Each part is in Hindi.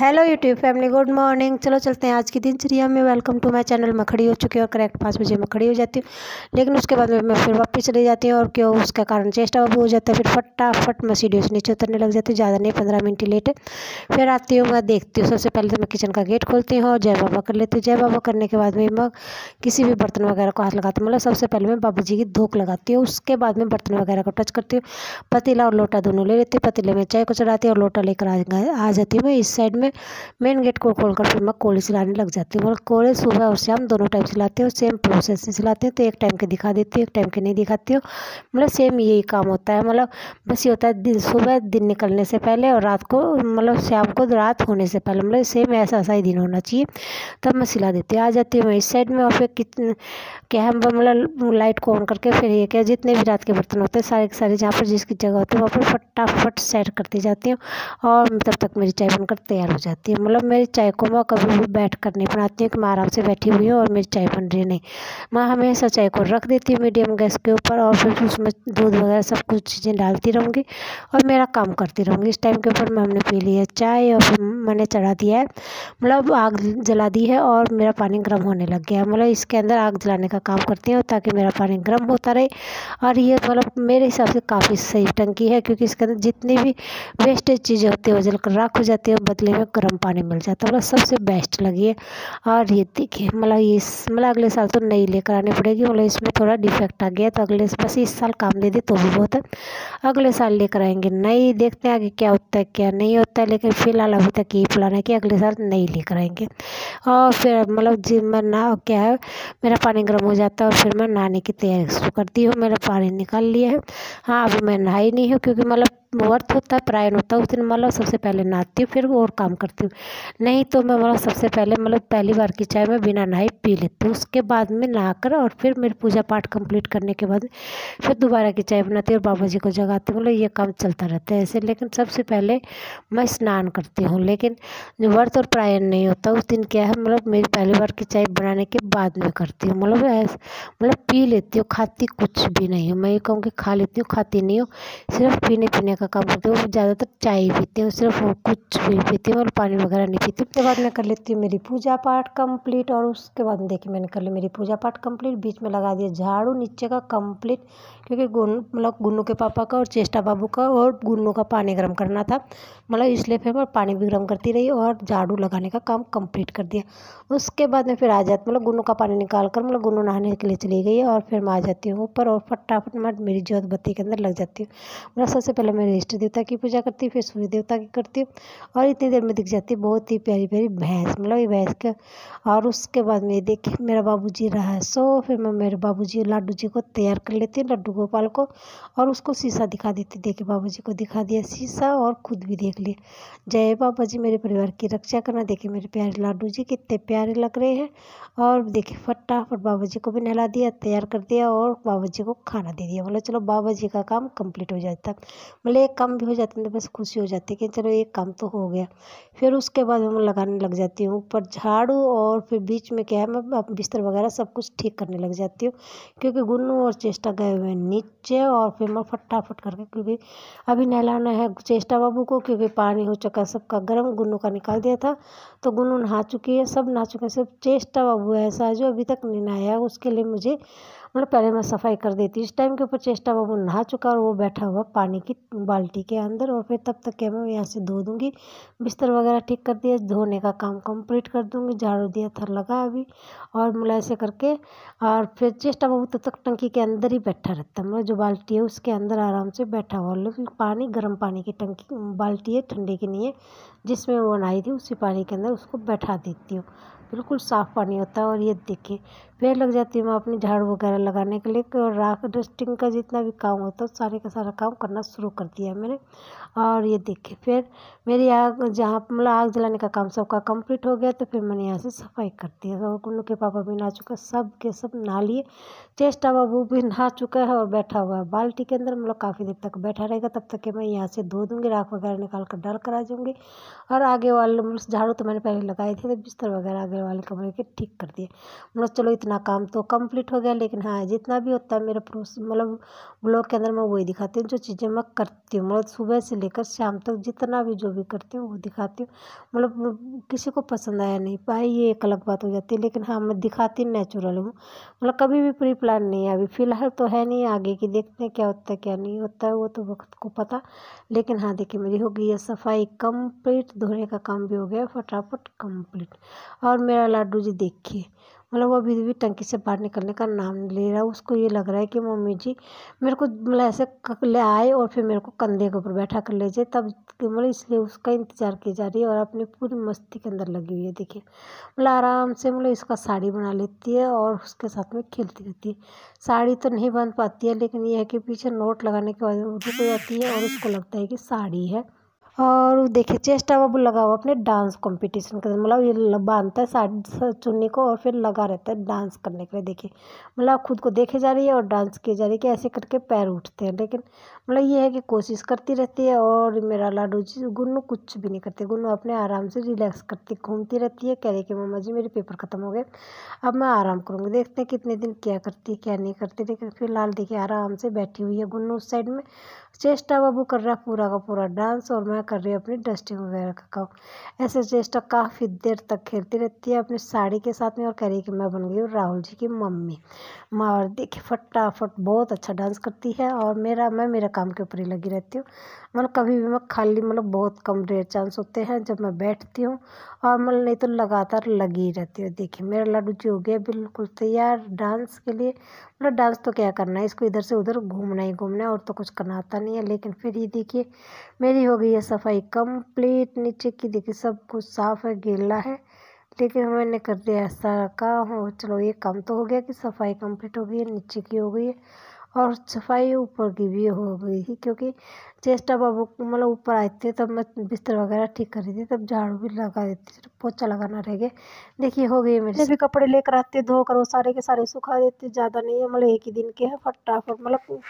Hello YouTube family, good morning. चलो चलते हैं आज की दिनचर्या में। Welcome to my channel. मैं खड़ी हो चुकी हूँ और करेक्ट 5 बजे मैं खड़ी हो जाती हूँ, लेकिन उसके बाद में मैं फिर वापस चली जाती हूँ। और क्यों, उसका कारण चेष्टा बाबू हो जाता है। फिर फटाफट मैं सीढ़ियों से नीचे उतरने लग जाती हूँ, ज़्यादा नहीं 15 मिनट लेट। फिर आती हूँ, मैं देखती हूँ सबसे पहले तो मैं किचन का गेट खोलती हूँ और जय बाबा कर लेती हूँ। जय बाबा करने के बाद में मैं किसी भी बर्तन वगैरह को हाथ लगाती हूँ। मतलब सबसे पहले मैं बाबा जी की धूप लगाती हूँ, उसके बाद में बर्तन वगैरह को टच करती हूँ। पतीला और लोटा दोनों ले लेती हूँ। पतीले में चाय को चढ़ाती हूँ और लोटा लेकर आ जाती हूँ मैं इस साइड में। मेन गेट को खोलकर फिर मैं कोले सिलाने लग जाती हूँ। मतलब कोले सुबह और शाम दोनों टाइम सिलाती हूँ, सेम प्रोसेस से सिलाती हूँ। तो एक टाइम के दिखा देती हूँ, एक टाइम के नहीं दिखाती हूँ। मतलब सेम यही काम होता है। मतलब बस ये होता है दिन सुबह दिन निकलने से पहले और रात को, मतलब शाम को रात होने से पहले, मतलब सेम ऐसा ही दिन होना चाहिए, तब मैं सिला देती हूँ। आ जाती हूँ मैं इस साइड में और फिर कितने क्या है, मतलब लाइट को ऑन करके फिर ये क्या, जितने भी रात के बर्तन होते हैं सारे के सारे जहाँ पर जिसकी जगह होती है वहाँ पर फटाफट सेट करती जाती हूँ। और तब तक मेरी चाय बनकर तैयार हो जाती है। मतलब मेरी चाय को मैं कभी भी बैठ कर नहीं बनाती हूँ कि मैं आराम से बैठी हुई हूँ और मेरी चाय बन रही नहीं। मैं हमेशा चाय को रख देती हूँ मीडियम गैस के ऊपर और फिर उसमें दूध वगैरह सब कुछ चीज़ें डालती रहूँगी और मेरा काम करती रहूँगी। इस टाइम के ऊपर मैं हमने पी ली है चाय और फिर मैंने चढ़ा दिया है, मतलब आग जला दी है और मेरा पानी गर्म होने लग गया है। मतलब इसके अंदर आग जलाने का काम करती हूँ ताकि मेरा पानी गर्म होता रहे। और ये मतलब मेरे हिसाब से काफ़ी सही टंकी है, क्योंकि इसके अंदर जितनी भी वेस्टेज चीज़ें होती है वो जलकर राख हो जाती है और बदले में गर्म पानी मिल जाता है। मतलब सबसे बेस्ट लगी है। और ये देखिए, मतलब मतलब अगले साल तो नई लेकर आनी पड़ेगी। मतलब इसमें थोड़ा डिफेक्ट आ गया तो अगले बस इस साल काम दे दे तो भी बहुत है। अगले साल लेकर आएंगे नई, देखते हैं आगे क्या होता है क्या नहीं होता है। लेकिन फिलहाल अभी तक यही प्लान है कि अगले साल नई लेकर आएंगे। और फिर मतलब जी मैं ना क्या है, मेरा पानी गर्म हो जाता है और फिर मैं नहाने की तैयारी शुरू करती हूँ। मैंने पानी निकाल लिया है। हाँ, अभी मैं नहाई नहीं हूँ क्योंकि मतलब व्रत होता है, प्रायण होता है उस दिन। मतलब सबसे पहले नहाती हूँ फिर और काम करती हूँ। नहीं तो मैं मतलब सबसे पहले मतलब पहली बार की चाय मैं बिना नहाए पी लेती हूँ। उसके बाद में नहाकर और फिर मेरी पूजा पाठ कंप्लीट करने के बाद फिर दोबारा की चाय बनाती हूँ और बाबा जी को जगाती हूँ। मतलब ये काम चलता रहता है ऐसे। लेकिन सबसे पहले मैं स्नान करती हूँ। लेकिन जो व्रत और प्रायण नहीं होता उस दिन क्या है, मतलब मेरी पहली बार की चाय बनाने के बाद में करती हूँ। मतलब ऐसे मतलब पी लेती हूँ, खाती कुछ भी नहीं हूँ। मैं ये कहूँ कि खा लेती हूँ, खाती नहीं हूँ। सिर्फ पीने पीने का काम करती हूँ। ज़्यादातर चाय ही पीती हूँ, सिर्फ वो कुछ भी पीती हूँ और पानी वगैरह नहीं पीती। उसके बाद मैं कर लेती हूँ मेरी पूजा पाठ कंप्लीट। और उसके बाद देखिए मैंने कर ली मेरी पूजा पाठ कंप्लीट। बीच में लगा दिया झाड़ू नीचे का कंप्लीट, क्योंकि मतलब गुन्नू के पापा का और चेष्टा बाबू का और गुन्नू का पानी गर्म करना था। मतलब इसलिए फिर मैं पानी भी गर्म करती रही और झाड़ू लगाने का काम कंप्लीट कर दिया। उसके बाद में फिर आ जाती, मतलब गुन्नू का पानी निकाल कर मतलब गुन्नू नहाने के लिए चली गई है और फिर मैं आ जाती हूँ ऊपर और फटाफट मैं मेरी ज्योत बत्ती के अंदर लग जाती हूँ। मतलब सबसे पहले मैं इष्ट देवता की पूजा करती हूँ, फिर सूर्य देवता की करती हूँ। और इतनी देर में दिख जाती है बहुत ही प्यारी प्यारी भैंस, मतलब ये भैंस का। और उसके बाद में देखिए मेरा बाबूजी रहा है सो, फिर मैं मेरे बाबूजी लाडू जी को तैयार कर लेती हूँ, लड्डू गोपाल को। और उसको शीशा दिखा देती, देखिए बाबूजी को दिखा दिया शीशा और खुद भी देख लिया। जय बाबा जी मेरे परिवार की रक्षा करना। देखिए मेरे प्यारे लाडू जी कितने प्यारे लग रहे हैं। और देखिए फटाफट बाबा जी को भी नहला दिया, तैयार कर दिया और बाबा जी को खाना दे दिया। मतलब चलो बाबा जी का काम कंप्लीट हो जाता है। मतलब एक काम भी हो जाता है तो बस खुशी हो जाती है कि चलो एक काम तो हो गया। फिर उसके बाद मैं लगाने लग जाती हूँ ऊपर झाड़ू और फिर बीच में क्या है, मैं बिस्तर वगैरह सब कुछ ठीक करने लग जाती हूँ, क्योंकि गुन्नू और चेष्टा गए हुए हैं नीचे। और फिर मैं फटाफट करके, क्योंकि अभी नहलाना है चेष्टा बाबू को, क्योंकि पानी हो चुका सबका गर्म, गुन्नू का निकाल दिया था। तो गुन्नू नहा चुकी है, सब नहा चुके हैं, सिर्फ चेष्टा बाबू ऐसा है जो अभी तक नहीं नहाया। उसके लिए मुझे मतलब पहले मैं सफाई कर देती हूँ। इस टाइम के ऊपर चेष्टा बाबू नहा चुका और वो बैठा हुआ पानी की बाल्टी के अंदर। और फिर तब तक क्या मैं यहाँ से धो दूँगी, बिस्तर वगैरह ठीक कर दिया, धोने का काम कंप्लीट कर दूँगी। झाड़ू दिया था लगा अभी, और मतलब ऐसे करके। और फिर चेष्टा बाबू तब तक टंकी के अंदर ही बैठा रहता है, मतलब जो बाल्टी है उसके अंदर आराम से बैठा हुआ। लेकिन पानी गर्म पानी की टंकी बाल्टी है, ठंडे की नहीं है, जिसमें वो नहाई थी उसी पानी के अंदर उसको बैठा देती हूँ। बिल्कुल साफ़ पानी होता है। और ये देखिए फिर लग जाती हूँ मैं अपनी झाड़ू वगैरह लगाने के लिए। और राख डस्टिंग का जितना भी काम होता है सारे का सारा काम करना शुरू कर दिया मैंने। और ये देखिए फिर मेरी आग, जहाँ मतलब आग जलाने का काम सबका कंप्लीट हो गया, तो फिर मैंने यहाँ से सफाई कर दी। और गुन्नू के पापा भी नहा चुके, सब के सब नहा लिए। चेष्टा बाबू भी नहा चुका है और बैठा हुआ है बाल्टी के अंदर, मतलब काफ़ी देर तक बैठा रहेगा। तब तक कि मैं यहाँ से धो दूँगी, राख वगैरह निकाल कर डाल कर आ जाऊँगी। और आगे वाले झाड़ू तो मैंने पहले लगाई थी, तो बिस्तर वगैरह आगे अंदर वाले कमरे के ठीक कर दिए। मतलब चलो इतना काम तो कंप्लीट हो गया। लेकिन हाँ, जितना भी होता है मेरा प्रोसेस मतलब ब्लॉग के अंदर मैं वही दिखाती हूँ जो चीज़ें मैं करती हूँ। मतलब सुबह से लेकर शाम तक जितना भी जो भी करती हूँ वो दिखाती हूँ। मतलब किसी को पसंद आया नहीं पाए ये एक अलग बात हो जाती है। लेकिन हाँ, मैं दिखाती नेचुरल हूँ। मतलब कभी भी प्री प्लान नहीं है। अभी फ़िलहाल तो है नहीं, आगे की देखते हैं क्या होता है क्या नहीं होता है, वो तो वक्त को पता। लेकिन हाँ, देखिए मेरी हो गई है सफाई कंप्लीट, धोने का काम भी हो गया फटाफट कंप्लीट। और मेरा लाडू जी देखिए, मतलब वो अभी भी टंकी से बाहर निकलने का नाम नहीं ले रहा। उसको ये लग रहा है कि मम्मी जी मेरे को मतलब ऐसे ले आए और फिर मेरे को कंधे के ऊपर बैठा कर ले जाए, तब मतलब इसलिए उसका इंतज़ार की जा रही है और अपनी पूरी मस्ती के अंदर लगी हुई है। देखिए मतलब आराम से मतलब इसका साड़ी बना लेती है और उसके साथ में खेलती रहती है। साड़ी तो नहीं बन पाती है, लेकिन यह है कि पीछे नोट लगाने के बाद वो रुक जाती है और उसको लगता है कि साड़ी है। और देखिए चेष्टा बाबू लगा हुआ अपने डांस कंपटीशन के, मतलब ये बांधता है साड़ी चुन्नी को और फिर लगा रहता है डांस करने के लिए। देखिए मतलब खुद को देखे जा रही है और डांस की जा रही है कि ऐसे करके पैर उठते हैं। लेकिन मतलब ये है कि कोशिश करती रहती है। और मेरा लाडू जी गुन्नू कुछ भी नहीं करती, गुन्नू अपने आराम से रिलैक्स करती घूमती रहती है। कह रही कि मम्मा जी मेरे पेपर ख़त्म हो गए, अब मैं आराम करूँगी। देखते हैं कितने दिन क्या करती क्या नहीं करती। लेकिन फिलहाल देखिए आराम से बैठी हुई है गुन्नू उस साइड में। चेष्टा बाबू कर रहा है पूरा का पूरा डांस और मैं कर रही हूँ अपनी डस्टिंग वगैरह का काम। ऐसे चेष्टा काफ़ी देर तक खेलती रहती है अपनी साड़ी के साथ में और कह रही है कि मैं बन गई हूँ राहुल जी की मम्मी। माँ और देखिए फटाफट बहुत अच्छा डांस करती है और मैं मेरा काम के ऊपर ही लगी रहती हूँ। मतलब कभी भी मैं खाली मतलब बहुत कम रेयर चांस होते हैं जब मैं बैठती हूँ और मतलब नहीं तो लगातार लगी रहती हूँ। देखिए मेरा लाडू जी हो गया बिल्कुल तैयार डांस के लिए। मतलब डांस तो क्या करना है, इसको इधर से उधर घूमना ही घूमना है और तो कुछ करना आता नहीं है। लेकिन फिर ये देखिए मेरी हो गई है सफाई कंप्लीट। नीचे की देखिए सब कुछ साफ़ है, गीला है, लेकिन मैंने कर दिया सारा काम। हो चलो ये काम तो हो गया कि सफाई कंप्लीट हो गई है, नीचे की हो गई है और सफाई ऊपर की भी हो गई थी। क्योंकि चेष्टा बाबू मतलब ऊपर आए थे तब मैं बिस्तर वगैरह ठीक कर रही थी, तब झाड़ू भी लगा देती थी, सिर्फ पोछा लगाना रह गया। देखिए हो गई मेरे भी कपड़े लेकर आते धोकर वो सारे के सारे सुखा देते, ज़्यादा नहीं है मतलब एक ही दिन के हैं फटाफट। मतलब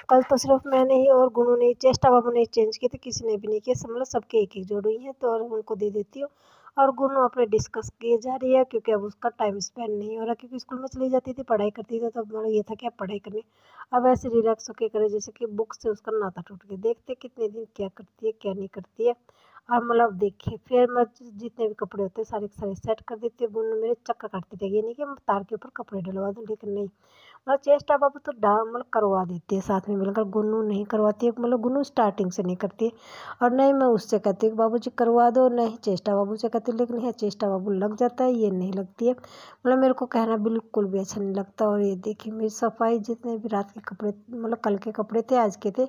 कल तो सिर्फ मैंने ही और गुनू ने चेष्टा बाबू ने चेंज किए थे, किसी ने भी नहीं किया। मतलब सबके एक एक जोड़ हुई हैं तो और उनको दे देती हूँ। और गुनू अपने डिस्कस किए जा रही है क्योंकि अब उसका टाइम स्पेंड नहीं हो रहा, क्योंकि स्कूल में चली जाती थी पढ़ाई करती थी तो अब मतलब ये था कि अब पढ़ाई करनी, अब ऐसे रिलैक्स होके करे जैसे कि बुक से उसका नाता टूट गया। देखते कितने दिन क्या करती है क्या नहीं करती है। और मतलब देखिए फिर मैं जितने भी कपड़े होते हैं सारे के सारे सेट कर देती हूँ। गुनू मेरे चक्कर काटती रहेगी, ये नहीं कि मैं तार के ऊपर कपड़े डलवा दूँ, लेकिन नहीं मतलब चेष्टा बाबू तो मतलब करवा देती है साथ में मिलकर। गुन्नू नहीं करवाती है, मतलब गुन्नू स्टार्टिंग से नहीं करती है और नहीं मैं उससे कहती हूँ बाबू जी करवा दो, नहीं चेष्टा बाबू से कहती हूँ। लेकिन यह चेष्टा बाबू लग जाता है, ये नहीं लगती है। मतलब मेरे को कहना बिल्कुल भी अच्छा नहीं लगता। और ये देखिए मेरी सफाई जितने भी रात के कपड़े मतलब कल के कपड़े थे आज के थे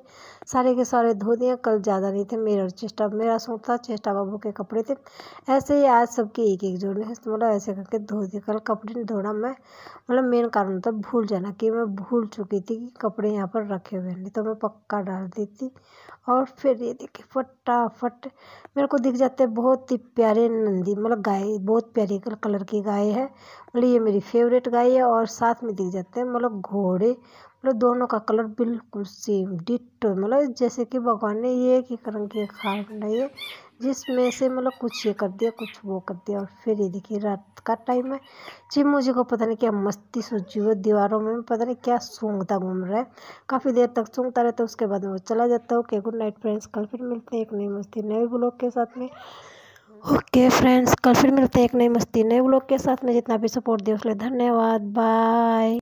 सारे के सारे धो दिए। कल ज़्यादा नहीं थे, मेरा सूट था, चेष्टा बाबू के कपड़े थे, ऐसे ही आज सबके एक एक जोड़ने तो मतलब ऐसे करके धो दिए। कल कपड़े नहीं धोना मैं मतलब मेन कारण था भूल जाना, कि मैं भूल चुकी थी कि कपड़े यहाँ पर रखे हुए नहीं तो मैं पक्का डाल देती। और फिर ये देखिए फटाफट मेरे को दिख जाते हैं बहुत ही प्यारे नंदी मतलब गाय, बहुत प्यारी कलर की गाय है। मतलब ये मेरी फेवरेट गाय है। और साथ में दिख जाते हैं मतलब घोड़े, मतलब दोनों का कलर बिल्कुल सेम डिट्टो, मतलब जैसे कि भगवान ने ये एक ही रंग की खाल बनाई है जिसमें से मतलब कुछ ये कर दिया कुछ वो कर दिया। और फिर ये देखिए रात का टाइम है, चिम्मू जी को पता नहीं क्या मस्ती सूझी हुई दीवारों में, पता नहीं क्या सूंघता घूम रहा है, काफ़ी देर तक सूंघता रहता है, उसके बाद वो चला जाता है। ओके गुड नाइट फ्रेंड्स, कल फिर मिलते हैं एक नई मस्ती नए ब्लॉग के साथ में। ओके फ्रेंड्स, कल फिर मिलते हैं एक नई मस्ती नए ब्लॉग के साथ में। जितना भी सपोर्ट दिया उसके लिए धन्यवाद, बाय।